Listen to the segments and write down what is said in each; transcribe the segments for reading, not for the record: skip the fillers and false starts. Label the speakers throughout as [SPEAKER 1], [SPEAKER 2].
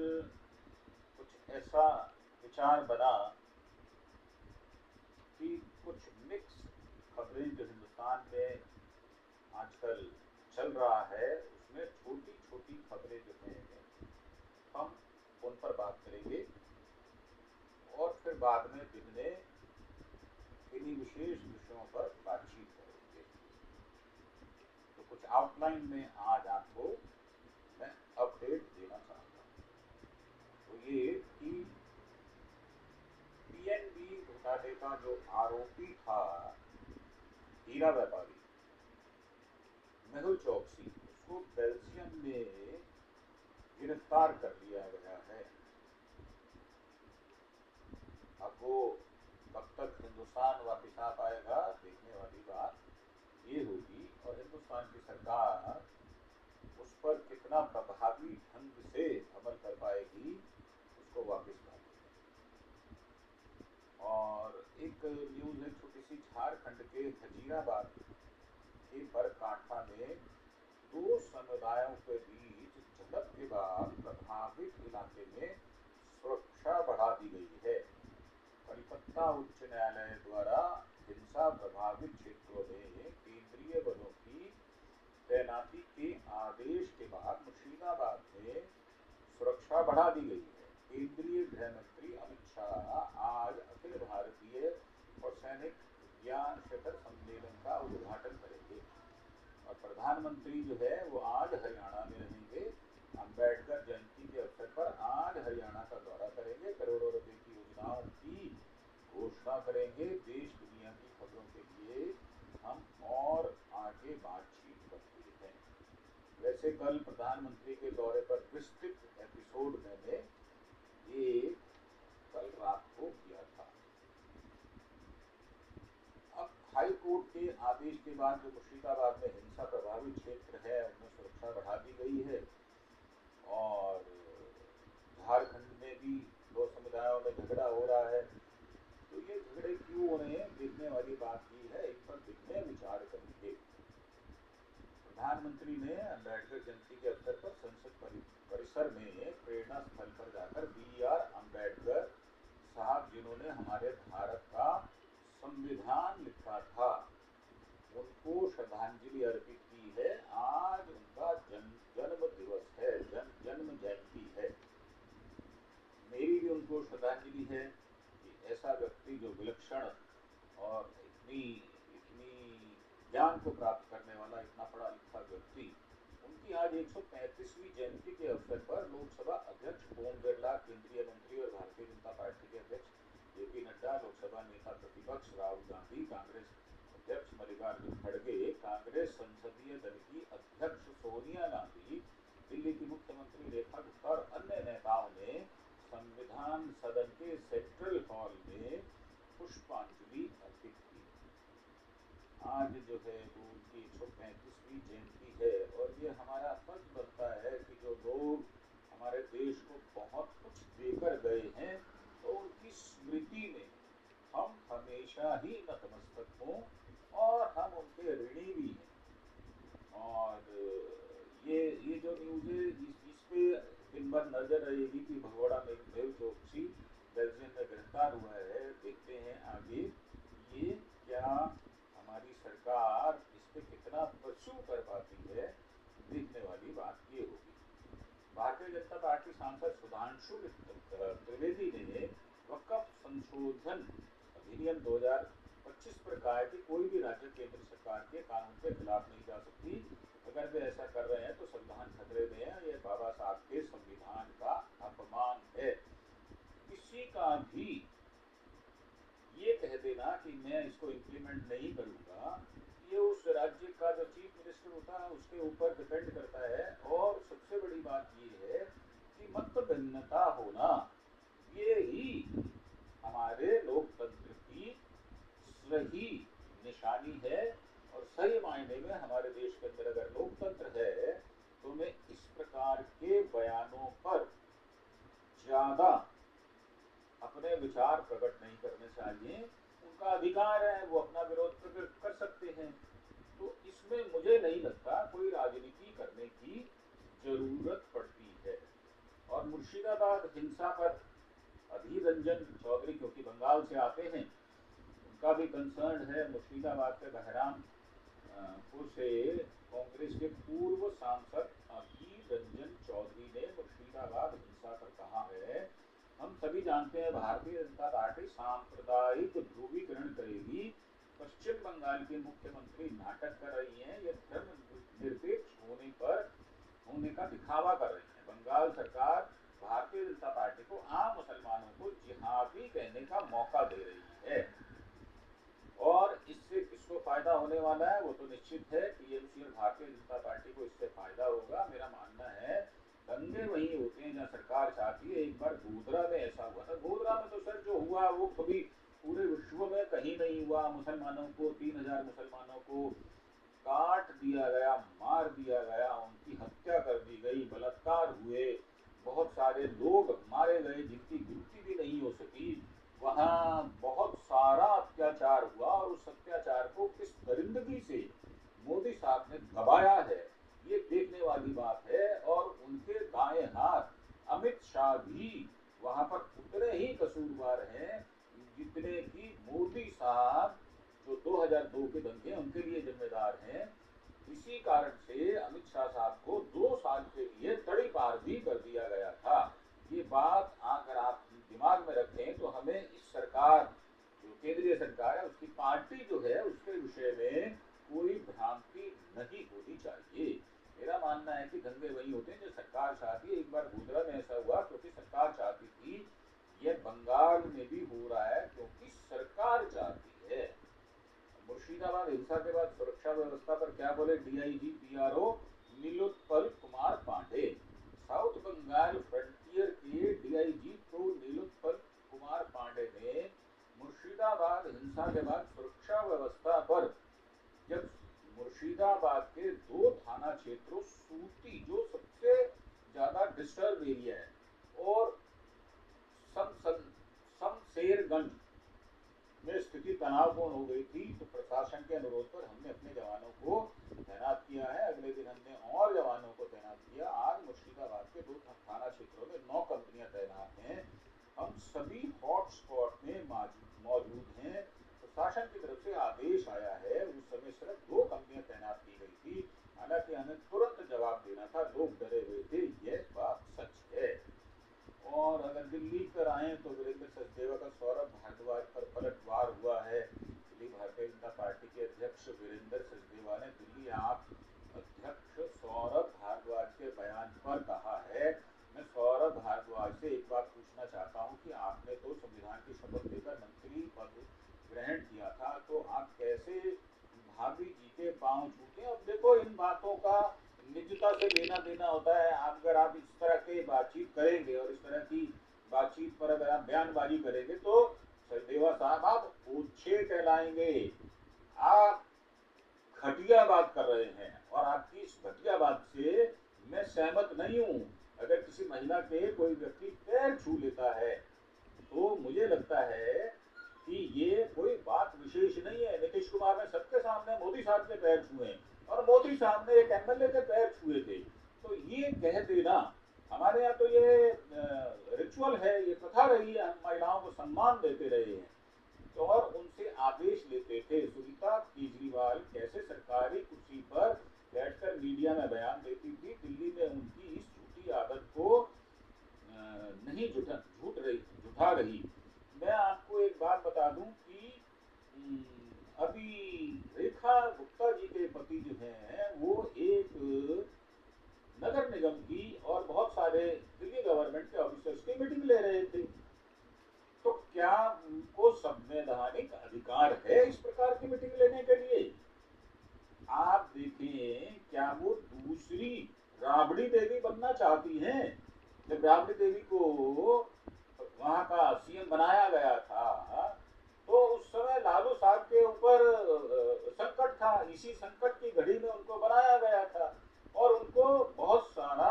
[SPEAKER 1] कुछ ऐसा विचार बना कि कुछ मिक्स खबरें जो हिंदुस्तान में आजकल चल रहा है उसमें छोटी छोटी खबरें जो हैं हम उन पर बात करेंगे और फिर बाद में दिन में किन्हीं विशेष विषयों पर बातचीत करेंगे। तो कुछ आउटलाइन में आज आपको मैं अपडेट देना चाहता हूँ। तो ये कि पीएनबी घोटाले का जो आरोपी था हीरा व्यापारी मेहुल चौकसी, उसको बेल्जियम में गिरफ्तार कर लिया गया है। अब वो कब तक हिंदुस्तान वापस आ पाएगा देखने वाली बात ये होगी, और हिंदुस्तान की सरकार उस पर कितना प्रभावी ढंग से अमल कर पाएगी उसको वापस पाएगी। और एक न्यूज है छोटी सी, झारखंड के हजीराबाद के बरकाठा में दो समुदायों के बीच झड़प के बाद प्रभावित इलाके में सुरक्षा बढ़ा दी गई है। कलकत्ता उच्च न्यायालय द्वारा हिंसा प्रभावित क्षेत्रों में केंद्रीय बलों की तैनाती के आदेश के बाद मुर्शिदाबाद में सुरक्षा बढ़ा दी गई है। केंद्रीय गृह मंत्री अमित शाह आज अखिल भारतीय और सैनिक विज्ञान शिखर सम्मेलन का उद्घाटन करेंगे और प्रधानमंत्री जो है वो आज हरियाणा में रहेंगे। अम्बेडकर जयंती के अवसर पर आज हरियाणा का दौरा करेंगे, करोड़ों रुपए की योजनाओं की घोषणा करेंगे। देश दुनिया की खबरों के लिए हम और आगे बातचीत करते हैं। वैसे कल प्रधानमंत्री के दौरे पर विस्तृत एपिसोड मैंने ये कल रात को किया था। अब हाई कोर्ट के आदेश के बाद जो मुर्शिदाबाद में हिंसा प्रभावित क्षेत्र है उनमें सुरक्षा बढ़ा दी गई है और झारखंड में भी दो समुदायों में झगड़ा हो रहा है। तो ये झगड़े क्यों हो रहे हैं देखने वाली बात ये है, इन पर दिखने विचार करेंगे। प्रधानमंत्री ने अम्बेडकर जयंती के अवसर पर संसद परिसर में प्रेरणा स्थल पर जाकर बी.आर. अम्बेडकर साहब जिन्होंने हमारे भारत का संविधान लिखा था उनको श्रद्धांजलि अर्पित की है। आज उनका जन्म दिवस है, जन्म जयंती है। मेरी भी उनको श्रद्धांजलि है कि ऐसा व्यक्ति जो विलक्षण और इतनी ज्ञान को प्राप्त करने वाला इतना पढ़ा लिखा व्यक्ति, उनकी आज 135वीं जयंती के अवसर पर लोकसभा अध्यक्ष ओम बिरला, केंद्रीय मंत्री और भारतीय जनता पार्टी के अध्यक्ष जेपी नड्डा, लोकसभा नेता प्रतिपक्ष राहुल गांधी, कांग्रेस अध्यक्ष मल्लिकार्जुन खड़गे, कांग्रेस संसदीय दल की अध्यक्ष सोनिया गांधी, दिल्ली की मुख्यमंत्री रेखा गुप्ता और अन्य नेताओं ने संविधान सदन के सेंट्रल हॉल में पुष्पांजलि अर्पित की। आज जो है वो उनकी 135वीं जयंती है और ये हमारा फर्ज बनता है कि जो लोग हमारे देश को बहुत कुछ देकर गए हैं तो उनकी स्मृति में हम हमेशा ही नतमस्तक हों और हम उनके ऋणी भी हैं। और ये जो न्यूज़ है इस पे दिन भर नजर रहेगी कि भगोड़ा मेहुल चौकसी बेल्जियम में गिरफ्तार हुआ है। देखते हैं आगे ये क्या हमारी सरकार इस पे कितना परसू कर पाती है, देखने वाली बात ये होगी। भारतीय जनता पार्टी सांसद सुधांशु त्रिवेदी ने वक्फ संशोधन अधिनियम 2025 पर कहा है कि कोई भी राज्य केंद्र सरकार के कानून के खिलाफ नहीं जा सकती। अगर वे ऐसा कर रहे हैं तो संविधान खतरे में है। यह बाबा साहब के संविधान का अपमान है। किसी का भी ये कह देना कि मैं इसको इम्प्लीमेंट नहीं करूंगा, ये उस राज्य का जो चीफ मिनिस्टर होता है उसके ऊपर डिपेंड करता है। और सबसे बड़ी बात ये है कि मत भिन्नता होना ये ही हमारे लोकतंत्र की सही निशानी है। और सही मायने में हमारे देश के अंदर अगर लोकतंत्र है तो मैं इस प्रकार के बयानों पर ज्यादा अपने विचार प्रकट नहीं करने चाहिए। उनका अधिकार है, वो अपना विरोध प्रकट कर सकते हैं। तो इसमें मुझे नहीं लगता कोई राजनीति करने की जरूरत पड़ती है। और मुर्शिदाबाद याद है मुर्शिदाबाद के बहरामपुर से कांग्रेस के पूर्व सांसद अधीर रंजन चौधरी ने मुर्शिदाबाद हिंसा पर कहा है, हम सभी जानते हैं भारतीय जनता पार्टी सांप्रदायिक ध्रुवीकरण करेगी। पश्चिम बंगाल के मुख्यमंत्री नाटक कर रही हैं, ये धर्मनिरपेक्ष होने का दिखावा कर रही है। बंगाल सरकार भारतीय जनता पार्टी को आम मुसलमानों को जिहादी कहने का मौका दे रही है और इससे किसको फायदा होने वाला है वो तो निश्चित है। टीएमसी और भारतीय जनता पार्टी को इससे फायदा होगा। मेरा मानना है दंगे वही होते हैं जहाँ सरकार चाहती है। एक बार गोधरा में ऐसा हुआ था। गोधरा में तो सर जो हुआ वो कभी पूरे विश्व में कहीं नहीं हुआ। मुसलमानों को 3000 मुसलमानों को काट दिया गया, मार दिया गया, उनकी हत्या कर दी गई, बलात्कार हुए, बहुत सारे लोग मारे गए जिनकी गिनती भी नहीं हो सकी। वहाँ बहुत सारा अत्याचार हुआ और उस अत्याचार को किस दरिंदगी से मोदी साहब ने दबाया है ये देखने वाली बात है। और उनके दाएं हाथ अमित शाह भी वहाँ पर उतने ही कसूरवार हैं जितने कि मोदी साहब जो 2002 के दंगे उनके लिए जिम्मेदार हैं। इसी कारण से अमित शाह साहब को 2 साल के लिए तड़ी पार भी कर दिया गया था। ये बात अगर आप दिमाग में रखें तो हमें इस सरकार जो केंद्रीय सरकार है उसकी पार्टी जो है उसके विषय में कोई भ्रांति नहीं होनी चाहिए। मेरा मानना है कि दंगे वही होते हैं जो सरकार चाहती है। एक बार गोधरा में ऐसा हुआ क्योंकि सरकार चाहती थी, ये बंगाल में भी हो रहा है क्योंकि सरकार चाहती है। मुर्शिदाबाद हिंसा के बाद सुरक्षा व्यवस्था पर क्या बोले DIG PRO Nilotpal Kumar Pandey. South Bengal frontier के डीआईजी प्रो नीलोत्पल कुमार पांडे ने मुर्शिदाबाद हिंसा के बाद सुरक्षा व्यवस्था पर, जब मुर्शिदाबाद के 2 थाना क्षेत्रों सूती जो सबसे ज्यादा डिस्टर्ब एरिया है और शमशेरगंज में स्थिति तनावपूर्ण हो गई थी, तो प्रशासन के अनुरोध पर हमने अपने जवानों को तैनात किया है। अगले दिन हमने और जवानों को तैनात किया। आज मुर्शिदाबाद के 2 थाना क्षेत्रों में 9 कंपनियां तैनात हैं। हम सभी हॉटस्पॉट में मौजूद हैं। प्रशासन की तरफ से आदेश आया है, उस समय सिर्फ 2 कंपनियां तैनात की गई थी। हालांकि हमें तुरंत जवाब देना था, लोग डरे हुए थे, यह बात सच है। और अगर दिल्ली पर आए तो वीरेंद्र सचदेवा का सौरभ भारद्वाज पर पलटवार हुआ है। दिल्ली भारतीय जनता पार्टी के अध्यक्ष वीरेंद्र सचदेवा ने दिल्ली आप अध्यक्ष सौरभ भारद्वाज के बयान पर कहा है, मैं सौरभ भारद्वाज से एक बात पूछना चाहता हूं कि आपने तो संविधान की शपथ लेकर मंत्री पद ग्रहण किया था, तो आप कैसे भाभी जी के पांव छूते? अब देखो इन बातों का निजता से लेना देना होता है। अगर आप इस तरह के बातचीत करेंगे और इस तरह की बातचीत पर अगर आप बयानबाजी करेंगे तो सचदेवा साहब आप ओछे कहलाएंगे। आप घटिया बात कर रहे हैं और आपकी इस घटिया बात से मैं सहमत नहीं हूं। अगर किसी महिला के कोई व्यक्ति पैर छू लेता है तो मुझे लगता है कि ये कोई बात विशेष नहीं है। नीतीश कुमार ने सबके सामने मोदी साहब के पैर छुए और मोदी साहब ने एक एमएलए के पैर छुए थे, तो ये कह देना, हमारे यहाँ तो ये रिचुअल है, ये प्रथा रही है, हम महिलाओं को सम्मान देते रहे हैं तो और उनसे आदेश लेते थे। सुनीता केजरीवाल कैसे सरकारी कुर्सी पर बैठकर मीडिया में बयान देती थी, दिल्ली में उनकी इस झूठी आदत को नहीं झुठा रही। मैं आपको एक बात बता दूं कि अभी रेखा गुप्ता जी के पति जो हैं वो एक नगर निगम की और बहुत सारे दिल्ली गवर्नमेंट के ऑफिसर्स की मीटिंग ले रहे थे। तो क्या उनको संवैधानिक अधिकार है इस प्रकार की मीटिंग लेने के लिए? आप देखें, क्या वो दूसरी राबड़ी देवी बनना चाहती हैं? जब राबड़ी देवी को वहां का सीएम बनाया गया था तो उस समय लालू साहब के ऊपर संकट था। इसी संकट की घड़ी में उनको बनाया गया था और उनको बहुत सारा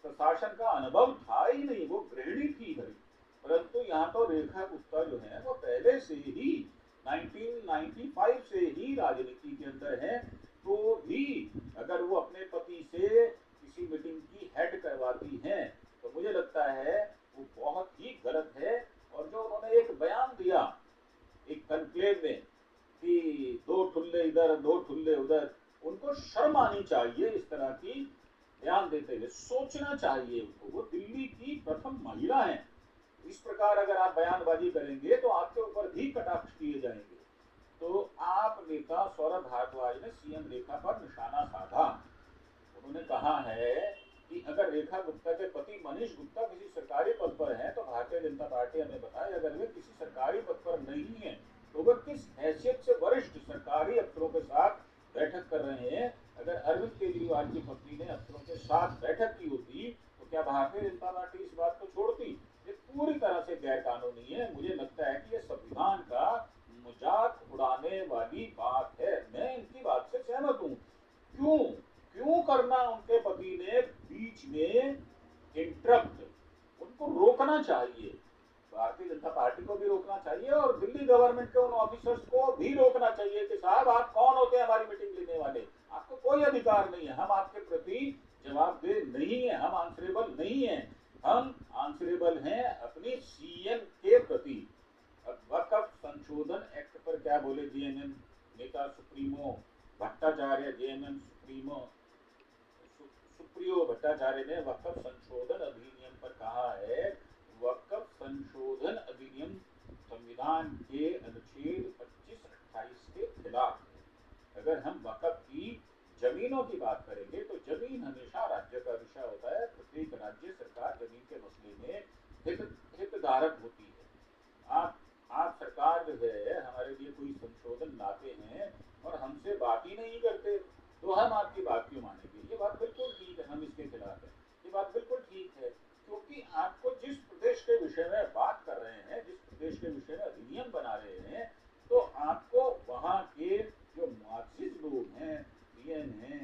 [SPEAKER 1] प्रशासन का अनुभव था ही नहीं, वो गृहिणी थी घड़ी। परंतु यहाँ तो रेखा गुप्ता जो है वो पहले से ही 1995 से ही राजनीति के अंदर है, तो भी अगर वो अपने पति से किसी मीटिंग की हेड करवाती हैं तो मुझे लगता है वो बहुत ही गलत है। और जो उन्होंने एक बयान दिया एक कॉन्क्लेव में कि ठुल्ले इधर, दो ठुल्ले उधर। उनको शर्म आनी चाहिए इस तरह की बयान देते हुए, सोचना चाहिए उनको। वो दिल्ली की प्रथम महिला है। इस प्रकार अगर आप बयानबाजी करेंगे तो आपके ऊपर भी कटाक्ष किए जाएंगे। तो आप नेता सौरभ भारद्वाज ने सीएम रेखा पर निशाना साधा। उन्होंने कहा है कि अगर रेखा गुप्ता के पति मनीष गुप्ता किसी सरकारी पद पर हैं तो भारतीय जनता पार्टी हमें बताए, अगर वे किसी सरकारी पद पर नहीं है तो वे किस हैसियत से वरिष्ठ सरकारी अफसरों के साथ बैठक कर रहे हैं। अगर अरविंद केजरीवाल की पत्नी ने अफसरों के साथ बैठक की होती तो क्या भारतीय जनता पार्टी इस बात को छोड़ती? ये पूरी तरह से गैर कानूनी है। मुझे लगता है कि ये संविधान का मजाक उड़ाने वाली बात है। मैं इनकी बात से सहमत हूँ। क्यों क्यों करना उनके पति ने बीच में इंटरप्ट? उनको रोकना चाहिए, भारतीय जनता पार्टी को भी रोकना चाहिए और दिल्ली गवर्नमेंट के उन ऑफिसर्स को भी रोकना चाहिए कि साहब आप कौन होते हैं हमारी मीटिंग लेने वाले? आपको कोई अधिकार नहीं है, हम आपके प्रति जवाबदेह नहीं है, हम आंसरेबल नहीं है। हम आंसरेबल हैं अपनी सीएम के प्रति। वक्फ संशोधन एक्ट पर क्या बोले जेएमएम नेता सुप्रीमो भट्टाचार्य? जेएमएम सुप्रियो भट्टाचार्य ने वक्फ संशोधन अधिनियम पर कहा है, वक्फ संशोधन अधिनियम संविधान के अनुच्छेद 25-28 के खिलाफ है। अगर हम वक्फ की जमीनों की बात करेंगे तो जमीन हमेशा राज्य का विषय होता है। प्रत्येक राज्य सरकार जमीन के मसले में हितधारक होती है। आप सरकार जो है हमारे लिए कोई संशोधन लाते हैं और हमसे बात ही नहीं करते तो हम आपकी बात क्यों मानेंगे? ये बात बिल्कुल ठीक है, हम इसके खिलाफ हैं। ये बात बिल्कुल ठीक है, क्योंकि आपको जिस प्रदेश के विषय में बात कर रहे हैं, जिस प्रदेश के विषय में अधिनियम बना रहे हैं, तो आपको वहाँ के जो मुआजिज लोग हैं, पीएम हैं,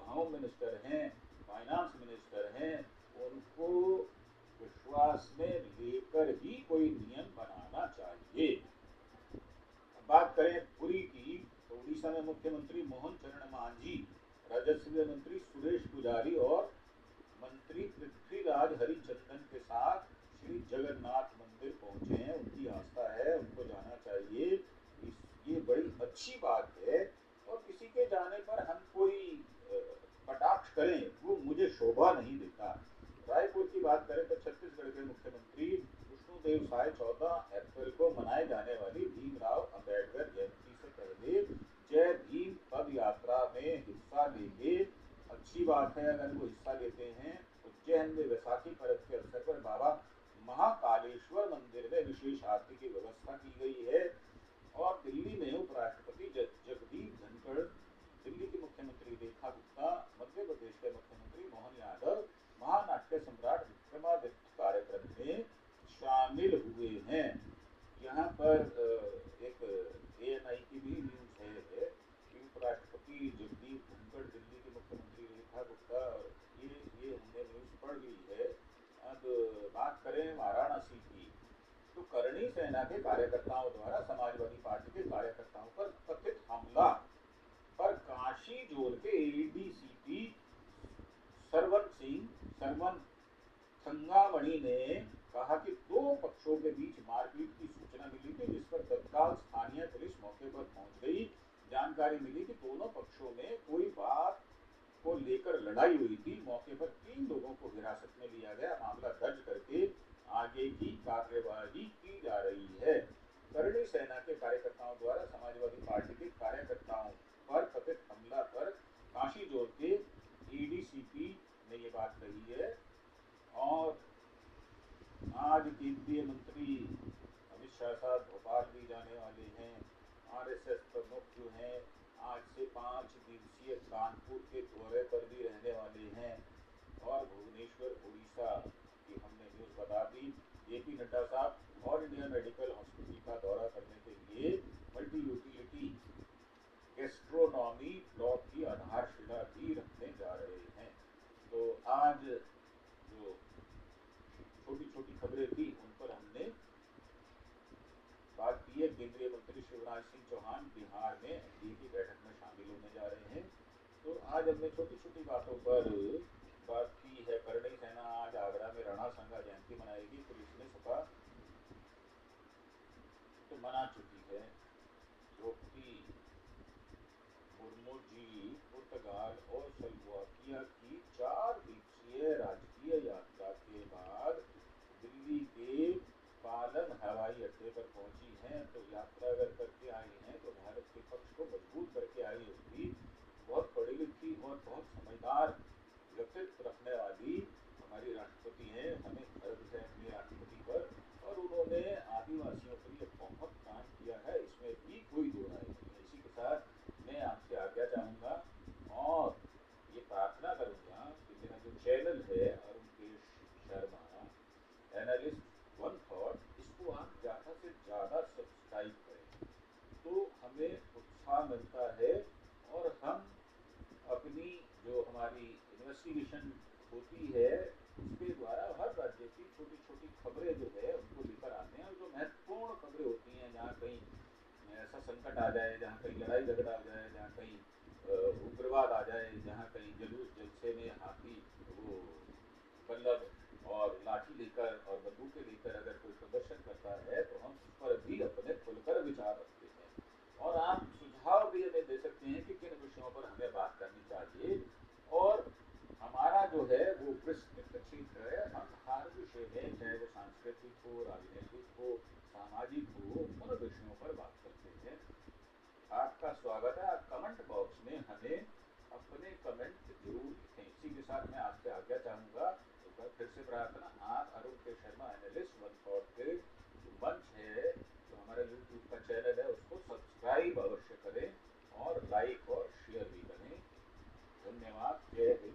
[SPEAKER 1] होम मिनिस्टर हैं, फाइनेंस मिनिस्टर हैं, उनको विश्वास में लेकर ही कोई नियम बनाना चाहिए। बात करें पुरी की तो उड़ीसा में मुख्यमंत्री मोहन चरण मांझी, राजस्व मंत्री सुरेश पुजारी और मंत्री पृथ्वीराज हरिचंदन के साथ श्री जगन्नाथ मंदिर पहुंचे हैं। उनकी आस्था है, उनको जाना चाहिए। ये बड़ी अच्छी बात है और किसी के जाने पर हम कोई कटाक्ष करें वो मुझे शोभा नहीं देता। रायपुर की बात करें तो छत्तीसगढ़ के मुख्यमंत्री विष्णुदेव साय 14 अप्रैल को मनाए जाने वाली भीमराव अंबेडकर जयंती से पहले जय भीम पद यात्रा में हिस्सा लेंगे। अच्छी बात है अगर वो हिस्सा लेते हैं। उज्जैन में वैसाखी पर्व के अवसर पर बाबा महाकालेश्वर मंदिर में विशेष आरती की व्यवस्था की गई है। और दिल्ली में उपराष्ट्रपति जगदीप धनखड़, दिल्ली के मुख्यमंत्री रेखा गुप्ता, मध्य प्रदेश के मुख्यमंत्री मोहन यादव महानाट्य सम्राट विक्रमादित्य कार्यक्रम में शामिल हुए हैं। यहाँ पर एक एएनआई की भी न्यूज है कि उपराष्ट्रपति जगदीप धनखड़, दिल्ली के मुख्यमंत्री रेखा गुप्ता, और ये हमने न्यूज पढ़ ली है। अब बात करें वाराणसी की तो करणी सेना के कार्यकर्ताओं द्वारा समाजवादी पार्टी के कार्यकर्ताओं पर कथित हमला पर काशी जोन के एडीसीपी सरवन थंगामणि ने कहा कि दो पक्षों के बीच मारपीट की सूचना मिली थी, जिस पर तत्काल स्थानीय पुलिस मौके पर पहुंच गई। जानकारी मिली कि दोनों पक्षों में कोई बात को लेकर लड़ाई हुई थी। मौके पर 3 लोगों को हिरासत में लिया गया। मामला दर्ज करके आगे की कार्यवाही की जा रही है। करणी सेना के कार्यकर्ताओं द्वारा समाजवादी पार्टी के कार्यकर्ताओं पर कथित हमला पर काशी जोन के एडीसीपी ने ये बात कही है। और आज केंद्रीय मंत्री अमित शाह साहब भोपाल भी जाने वाले हैं। आरएसएस प्रमुख जो हैं आज से 5 दिवसीय कानपुर के दौरे पर भी रहने वाले हैं। और भुवनेश्वर उड़ीसा की हमने न्यूज बता दी। जेपी नड्डा साहब ऑल इंडिया मेडिकल हॉस्पिटल का दौरा करने के लिए मल्टी यूटिलिटी गैस्ट्रोनॉमी ब्लॉक की आधारशिला भी रखने जा रहे हैं। तो आज जो छोटी छोटी खबरें थी उन पर हमने बात की है। केंद्रीय मंत्री शिवराज सिंह चौहान बिहार में एनडीए की बैठक में शामिल होने जा रहे हैं। तो आज हमने छोटी छोटी बातों पर बात की है। करणी सेना आज आगरा में राणा संगा जयंती मनाएगी। पुलिस ने सपा तो मना चुकी है। द्रौपदी चाहूँगा और ये प्रार्थना करूँगा कि मेरा जो चैनल है अरुणकेश शर्मा एनालिस्ट वन थॉट, इसको आप ज़्यादा से ज़्यादा सब्सक्राइब करें, तो हमें उत्साह मिलता है और हम अपनी जो हमारी इन्वेस्टिगेशन होती है उसके द्वारा हर राज्य की छोटी छोटी खबरें जो है उनको लेकर आते हैं। और जो महत्वपूर्ण खबरें होती हैं, जहाँ कहीं ऐसा संकट आ जाए, जहाँ कहीं लड़ाई झगड़ा आ जाए, जहाँ कहीं उग्रवाद आ जाए, जहाँ कहीं जुलूस जलसे में हाथी वो बल्लभ और लाठी लेकर और बंदूकें लेकर अगर कोई प्रदर्शन करता है तो हम उस पर भी अपने खुलकर विचार रखते हैं। और आप सुझाव भी हमें दे सकते हैं कि किन विषयों पर हमें बात करनी चाहिए। और हमारा जो है वो विस्तृत क्षेत्र है, हम हर विषय में, चाहे वो सांस्कृतिक हो, राजनीतिक हो, सामाजिक हो, उन विषयों पर बात करते हैं। आपका स्वागत है। आप कमेंट बॉक्स में हमें अपने कमेंट जरूर लिखें। इसी के साथ मैं आपसे आज्ञा चाहूँगा। एक बार फिर से प्रार्थना, आप अरुणकेश शर्मा एनालिस्ट वन थॉट के जो मंच है, जो हमारा यूट्यूब का चैनल है, उसको सब्सक्राइब अवश्य करें और लाइक और शेयर भी करें। धन्यवाद। जय हिंद।